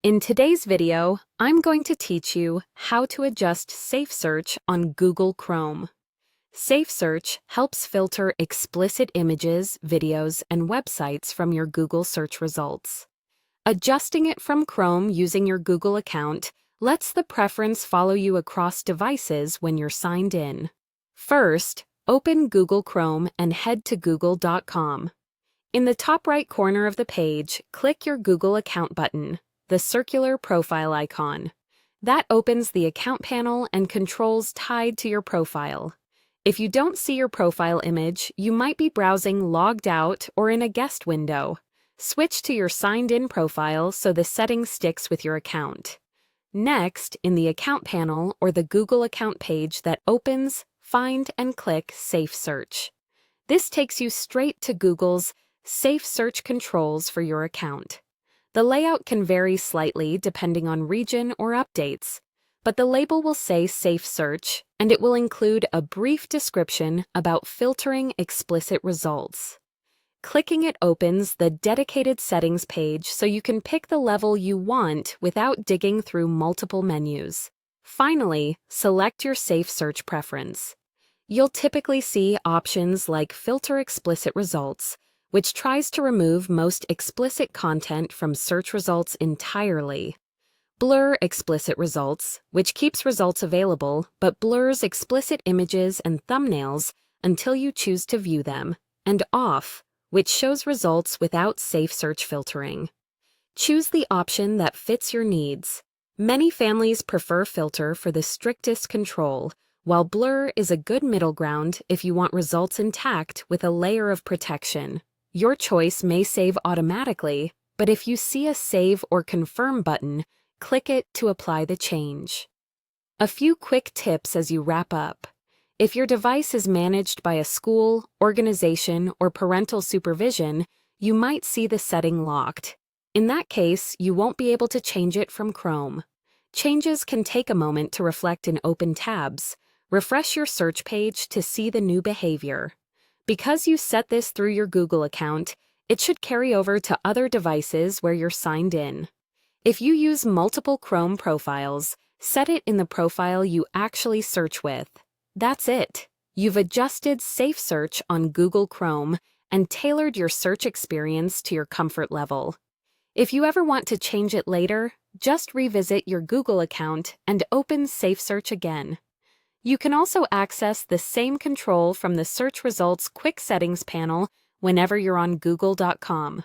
In today's video, I'm going to teach you how to adjust SafeSearch on Google Chrome. SafeSearch helps filter explicit images, videos, and websites from your Google search results. Adjusting it from Chrome using your Google account lets the preference follow you across devices when you're signed in. First, open Google Chrome and head to google.com. In the top right corner of the page, click your Google account button, the circular profile icon. That opens the account panel and controls tied to your profile. If you don't see your profile image, you might be browsing logged out or in a guest window. Switch to your signed-in profile so the setting sticks with your account. Next, in the account panel or the Google account page that opens, find and click SafeSearch. This takes you straight to Google's SafeSearch controls for your account. The layout can vary slightly depending on region or updates, but the label will say SafeSearch, and it will include a brief description about filtering explicit results. Clicking it opens the dedicated settings page so you can pick the level you want without digging through multiple menus. Finally, select your SafeSearch preference. You'll typically see options like Filter Explicit Results, which tries to remove most explicit content from search results entirely. Blur Explicit Results, which keeps results available but blurs explicit images and thumbnails until you choose to view them. And Off, which shows results without SafeSearch filtering. Choose the option that fits your needs. Many families prefer Filter for the strictest control, while Blur is a good middle ground if you want results intact with a layer of protection. Your choice may save automatically, but if you see a Save or Confirm button, click it to apply the change. A few quick tips as you wrap up. If your device is managed by a school, organization, or parental supervision, you might see the setting locked. In that case, you won't be able to change it from Chrome. Changes can take a moment to reflect in open tabs. Refresh your search page to see the new behavior. Because you set this through your Google account, it should carry over to other devices where you're signed in. If you use multiple Chrome profiles, set it in the profile you actually search with. That's it. You've adjusted SafeSearch on Google Chrome and tailored your search experience to your comfort level. If you ever want to change it later, just revisit your Google account and open SafeSearch again. You can also access the same control from the Search Results Quick Settings panel whenever you're on google.com.